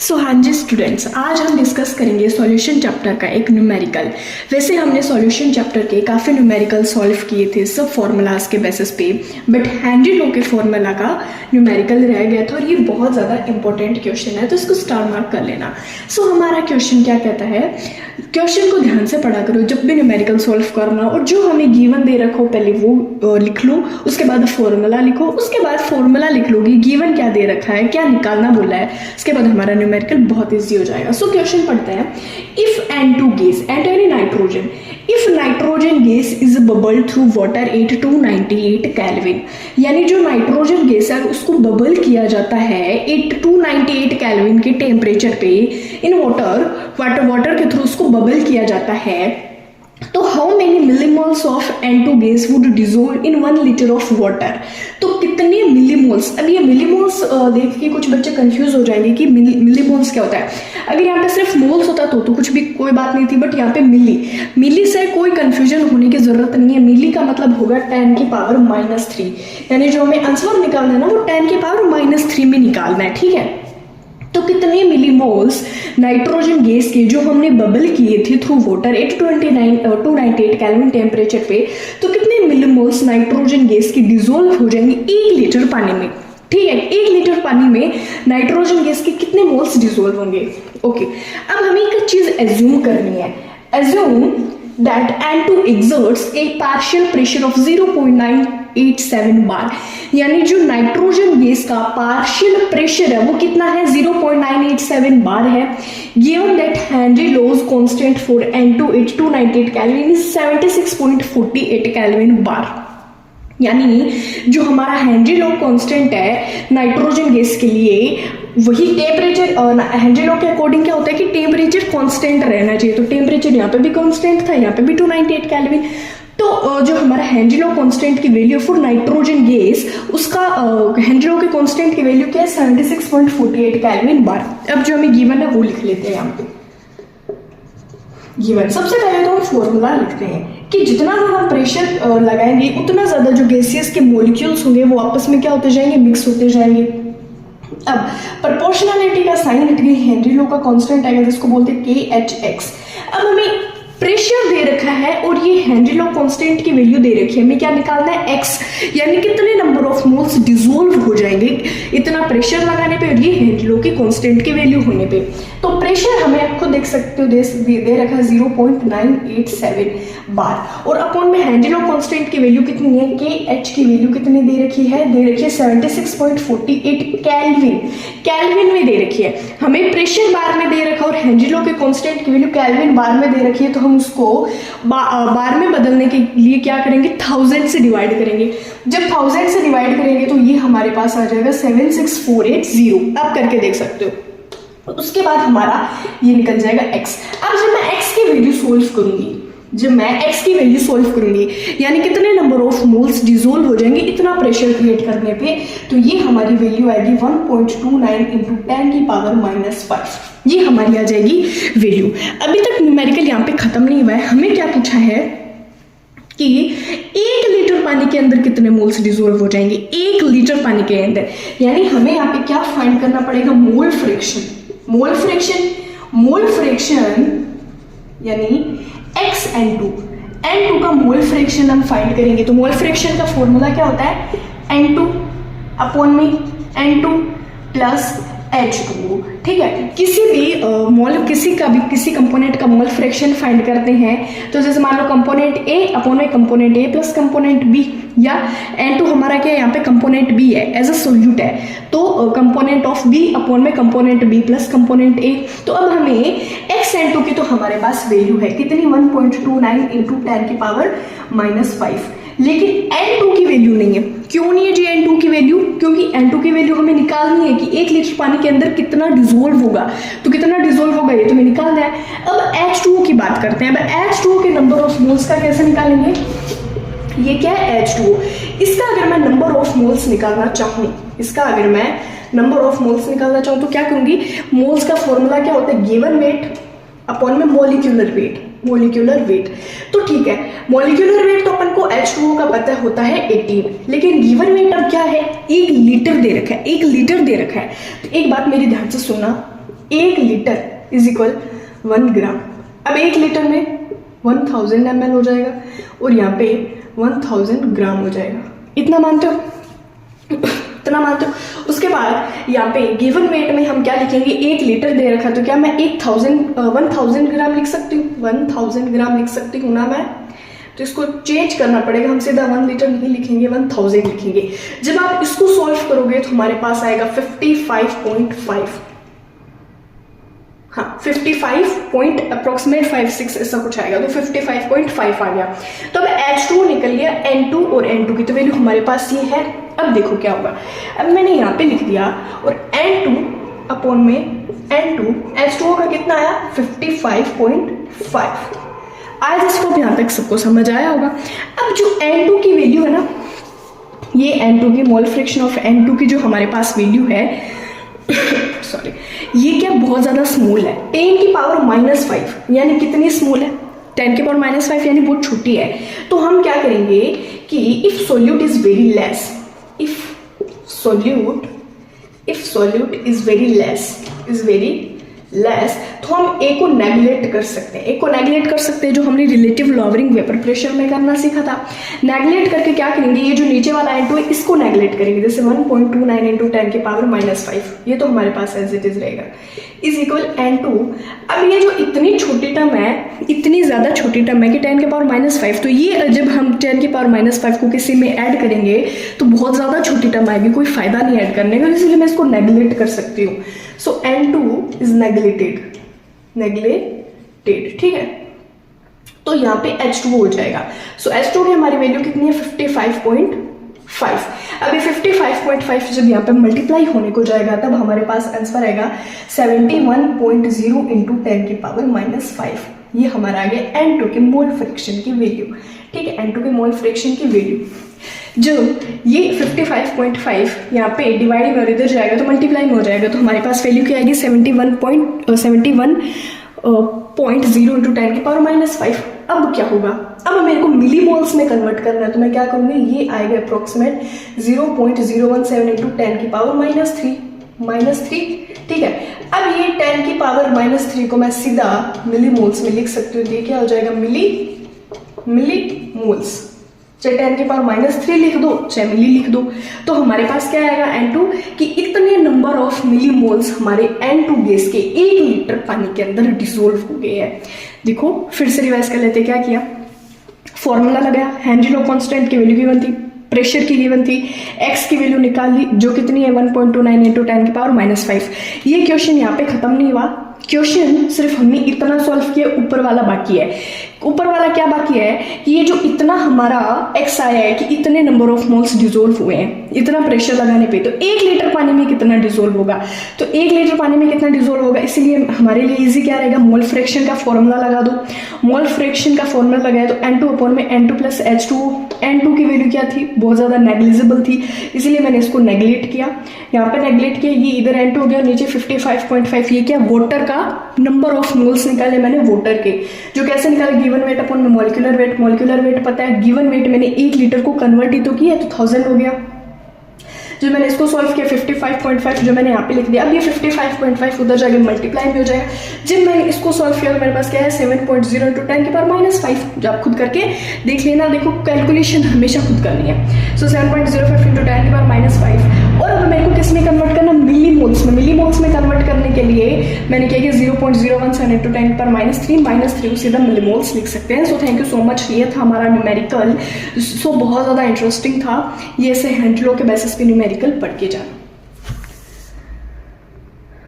सो हाँ जी स्टूडेंट्स, आज हम डिस्कस करेंगे सॉल्यूशन चैप्टर का एक न्यूमेरिकल। वैसे हमने सॉल्यूशन चैप्टर के काफ़ी न्यूमेरिकल सॉल्व किए थे सब फॉर्मूलाज के बेसिस पे, बट हेनरी लो के फॉर्मूला का न्यूमेरिकल रह गया था और ये बहुत ज़्यादा इंपॉर्टेंट क्वेश्चन है, तो इसको स्टार मार्क कर लेना। सो हमारा क्वेश्चन क्या कहता है, क्वेश्चन को ध्यान से पढ़ा करो जब भी न्यूमेरिकल सॉल्व करना, और जो हमें गिवन दे रखो पहले वो लिख लो, उसके बाद फॉर्मूला लिखो, उसके बाद फॉर्मूला लिख लोगी गिवन क्या दे रखा है, क्या निकालना बोला है, उसके बाद हमारा न्यूमेरिकल बहुत इजी हो जाएगा। सो क्वेश्चन पढ़ते हैं, इफ N2 गैस एंड यानी nitrogen, if nitrogen gas is bubble through water at 298 kelvin, यानी जो नाइट्रोजन गैस है उसको बबल किया जाता है 298 केल्विन के टेम्परेचर पे इन वाटर के थ्रू उसको बबल किया जाता है, तो how many millimoles of N2 gas would dissolve in 1 litre of water. तो कितने मिलीमोल्स, अब ये मिलीमोल्स देख के कुछ बच्चे कंफ्यूज हो जाएंगे कि मिलीमोल्स क्या होता है। अगर यहाँ पे सिर्फ मोल्स होता तो कुछ भी कोई बात नहीं थी, बट यहाँ पे मिली से कोई कंफ्यूजन होने की जरूरत नहीं है। मिली का मतलब होगा 10 की पावर -3, यानी जो हमें आंसर निकालना है ना वो 10 की पावर -3 में निकालना है, ठीक है। तो कितने मिलीमोल्स नाइट्रोजन गैस के जो हमने बबल किए थे थ्रू वाटर 298 केल्विन टेम्परेचर पे, तो कितने मिलीमोल्स नाइट्रोजन गैस की डिजोल्व हो जाएंगे 1 लीटर पानी में, ठीक है। 1 लीटर पानी में नाइट्रोजन गैस के कितने मोल्स डिजोल्व होंगे। ओके, अब हमें एक चीज एज्यूम करनी है, assume that N2 exerts a partial pressure of 0.987 bar, यानी जो नाइट्रोजन गैस का पार्शियल प्रेशर है वो कितना है 0.987 बार है। Given that Henry laws constant for N2 at 298 kelvin is 76.48 kelvin bar, यानी जो हमारा हेनरी लो कांस्टेंट है नाइट्रोजन गैस के लिए, वही टेम्परेचर हेनरी लॉ के अकॉर्डिंग क्या होता है कि टेम्परेचर कांस्टेंट रहना चाहिए, तो टेम्परेचर यहाँ पे भी कांस्टेंट था, यहाँ पे भी 298 केल्विन। तो जो हमारा हेनरी लॉ कांस्टेंट की वैल्यू फॉर नाइट्रोजन गैस, उसका हेनरी लॉ के कांस्टेंट की वैल्यू क्या है 76.48 केल्विन बार। अब जो हमें गिवन है वो लिख लेते हैं यहाँ पे गिवन। सबसे पहले तो हम फॉर्मूला लिखते हैं कि जितना ज्यादा प्रेशर लगाएंगे उतना ज्यादा जो गैसेस के मॉलिक्यूल्स होंगे वो आपस में क्या होते जाएंगे, मिक्स होते जाएंगे। अब प्रोपोर्शनलिटी का साइन हट गई, हेनरी लो का कांस्टेंट आएगा जिसको बोलते हैं KHX। अब हमें प्रेशर दे रखा है और ये हेनरी लो कांस्टेंट की वैल्यू दे रखी है, हमें क्या निकालना है X, यानी कितने नंबर ऑफ मोल्स डिसॉल्व हो जाएंगे इतना प्रेशर लगाने पे और ये हेनरी लो की कांस्टेंट की वैल्यू होने पे। तो प्रेशर हमें आपको देख सकते हो दे रखा है 0.987 बार, और अपॉन में हेनरी लो कांस्टेंट की वैल्यू कितनी है, KH की वैल्यू कितनी दे रखी है 76.48 केल्विन में दे रखी है। हमें प्रेशर बार में दे रखा और हेनरी लो के कांस्टेंट की वैल्यू केल्विन बार में दे रखी है, तो हम उसको बार में बदलने के लिए क्या करेंगे 1000 से डिवाइड करेंगे। जब 1000 से डिवाइड करेंगे तो ये हमारे पास आ जाएगा 76480, आप करके देख सकते हो। उसके बाद हमारा ये निकल जाएगा X। अब जब मैं X की वैल्यू सोल्व करूंगी, यानी कितने नंबर ऑफ मोल्स डिसॉल्व हो जाएंगे इतना प्रेशर क्रिएट करने पे, तो ये हमारी वैल्यू आएगी 1.29 × 10 की पावर -5, ये हमारी आ जाएगी वैल्यू। अभी तक न्यूमेरिकल यहाँ पे खत्म नहीं हुआ है, हमें क्या पूछा है कि 1 लीटर पानी के अंदर कितने मोल्स डिसॉल्व हो जाएंगे 1 लीटर पानी के अंदर, यानी हमें यहाँ पे क्या फाइंड करना पड़ेगा, मोल फ्रैक्शन यानी N2 का मोल फ्रैक्शन हम फाइंड करेंगे। तो मोल फ्रैक्शन का फॉर्मूला क्या होता है, N2 अपॉन में N2 प्लस H2, ठीक है। किसी भी किसी कंपोनेंट का मोल फ्रैक्शन फाइंड करते हैं, तो जैसे मान लो कंपोनेंट A अपॉन में component A plus component B, या N2 हमारा क्या है यहाँ पे कंपोनेंट B है, एज अ सोल्यूट है, तो कंपोनेंट ऑफ B अपॉन में component B plus component A। तो अब हमें N2 की तो हमारे पास वैल्यू है कितनी 1.29 × 10 की पावर -5, लेकिन N2 की वैल्यू नहीं है। क्यों नहीं है जी N2 की वैल्यू, क्योंकि N2 की वैल्यू हमें निकालनी है कि 1 लीटर पानी के अंदर कितना डिसॉल्व होगा, तो कितना डिसॉल्व होगा ये तो हमें निकालना है। अब H2O की बात करते हैं। अब H2O के नंबर ऑफ मोल्स का कैसे निकालेंगे, ये क्या है H2O, इसका अगर मैं नंबर ऑफ मोल्स निकालना चाहूँ तो क्या करूंगी, मोल्स का फॉर्मूला क्या होता है, गिवन वेट अपॉन में मोलिक्यूलर वेट। तो ठीक है, मोलिक्यूलर वेट तो अपन को H2O का पता होता है 18, लेकिन गिवन वेट अब क्या है 1 लीटर दे रखा है। तो एक बात मेरी ध्यान से सुनना, 1 लीटर इज इक्वल 1 ग्राम। अब 1 लीटर में 1000 ml हो जाएगा और यहाँ पे 1000 ग्राम हो जाएगा। इतना मानते हो? इतना मानते हो? उसके बाद यहाँ पे गिवन वेट में हम क्या लिखेंगे, 1 लीटर दे रखा तो क्या मैं 1000 ग्राम लिख सकती हूँ? 1000 ग्राम लिख सकती हूँ ना मैं? तो इसको चेंज करना पड़ेगा, हम सीधा 1 लीटर नहीं लिखेंगे, 1000 लिखेंगे। जब आप इसको सॉल्व करोगे तो हमारे पास आएगा 55.5। हाँ 55.56 ऐसा कुछ आएगा, तो 55.5 आ गया। तो अब H2 निकल गया, N2 और N2 की तो वैल्यू हमारे पास ये है। अब देखो क्या होगा, अब मैंने यहाँ पे लिख दिया और N2 अपॉन में N2, H2O का कितना आया 55.5 आज। इसको यहाँ तक सबको समझ आया होगा। अब जो N2 की वैल्यू है ना, ये N2 की मोल फ्रैक्शन ऑफ N2 की जो हमारे पास वैल्यू है सॉरी, ये क्या बहुत ज्यादा स्मॉल है, 10 की पावर -5 यानी कितनी स्मॉल है, 10 की पावर -5 यानी बहुत छोटी है। तो हम क्या करेंगे कि if solute is very less, if solute is very less, तो हम ए को नेगलेक्ट कर सकते हैं। एक को नेगलेक्ट कर सकते हैं जो हमने रिलेटिव लॉवरिंग वेपर प्रेशर में करना सीखा था। नेगलेक्ट करके क्या करेंगे, ये जो नीचे वाला N2 है इसको नेगलेक्ट करेंगे, जैसे 1.29 इंटू 10 की पावर -5, ये तो हमारे पास एज इट इज रहेगा, इज इक्वल N2। अब ये जो इतनी छोटी टर्म है, इतनी ज्यादा छोटी टर्म है कि 10 की पावर -5, तो ये जब हम 10 की पावर -5 को किसी में ऐड करेंगे तो बहुत ज्यादा छोटी टर्म आएगी, कोई फायदा नहीं ऐड करने का, इसलिए मैं इसको नेगलेक्ट कर सकती हूँ। सो N2 इज नेगलेटेड, ठीक है। तो यहाँ पे H2 हो जाएगा। सो H2 की हमारी वैल्यू कितनी है 55.5। अभी 55.5 जब यहाँ पे मल्टीप्लाई होने को जाएगा तब हमारे पास आंसर आएगा 71.0 इंटू 10 की पावर -5। ये हमारा आ गया N2 के मोल फ्रैक्शन की वैल्यू, ठीक है, N2 के मोल फ्रैक्शन की वैल्यू। जब ये 55.5 यहाँ पे डिवाइड में इधर जाएगा तो मल्टीप्लाई में हो जाएगा, तो हमारे पास वैल्यू क्या आएगी 71.0 इंटू 10 की पावर -5। अब क्या होगा, अब मेरे को मिली मोल्स में कन्वर्ट करना है, तो मैं क्या करूंगी, ये आएगा अप्रोक्सीमेट 0.017 इंटू 10 की पावर -3, ठीक है। अब ये 10 की पावर -3 को मैं सीधा मिली मोल्स में लिख सकती हूँ, ये क्या हो जाएगा मिली मोल्स, चाहे 10 की पावर -3 लिख दो चाहे मिली लिख दो। तो हमारे पास क्या आएगा N2 कि इतने नंबर ऑफ मिली मोल्स हमारे N2 गैस के 1 लीटर पानी के अंदर डिसोल्व हो गए हैं। देखो फिर से रिवाइज कर लेते, क्या किया, फॉर्मूला लगाया, हेनरी लॉ कांस्टेंट की वैल्यू गिवन थी, प्रेशर की गिवन थी, एक्स की वैल्यू निकाल ली जो कितनी है 1.29 इंटू 10 की पावर -5। ये क्वेश्चन यहाँ पे खत्म नहीं हुआ, क्वेश्चन सिर्फ हमने इतना सॉल्व किया, ऊपर वाला बाकी है। ऊपर वाला क्या बाकी है कि ये जो इतना हमारा एक्स आया है कि इतने नंबर ऑफ मोल्स डिसोल्व हुए हैं, इतना प्रेशर लगाने पे, तो 1 लीटर पानी में कितना डिसोल्व होगा, तो 1 लीटर पानी में कितना डिसोल्व होगा, इसीलिए हमारे लिए इजी क्या रहेगा, मोल फ्रैक्शन का फॉर्मूला लगा दो। मोल फ्रैक्शन का फॉर्मूला लगाया तो N2 अपॉन में N2 प्लस H2, N2 की वैल्यू क्या थी, बहुत ज्यादा नेग्लिजिबल थी, इसीलिए मैंने इसको नेग्लेक्ट किया, यहाँ पे नेग्लेक्ट किया, ये इधर N2 हो गया, नीचे 55.5, ये क्या वाटर का नंबर ऑफ मोल्स निकाले मैंने वाटर के, जो कैसे निकाले, given weight upon molecular weight पता है, गिवन वेट मैंने 1 लीटर को कन्वर्ट ही तो किया तो 1000 हो गया। जो मैंने इसको सॉल्व किया 55.5 जो मैंने यहाँ पे लिख दिया, अब ये 55.5 उधर जाके मल्टीप्लाई में हो जाएगा। जब मैंने इसको सॉल्व किया तो मेरे पास क्या है 7.0 इंटू 10 की पावर -5, जो आप खुद करके देख लेना, देखो कैलकुलेशन हमेशा खुद करनी है। सो 7.05 इंटू 10 की पावर -5, और अब मेरे को किस में कन्वर्ट करना, मिली मोल्स में कन्वर्ट करने के लिए मैंने क्या किया 0.017 इंटू 10 की पावर -3 सीधा मिली मोल्स लिख सकते हैं। So thank you so much, ये था हमारा न्यूमेरिकल। सो बहुत ज़्यादा इंटरेस्टिंग था, ये ऐसे हेनरी लॉ के बेसिस पे न्यूमेरिकल पढ़ के जाना।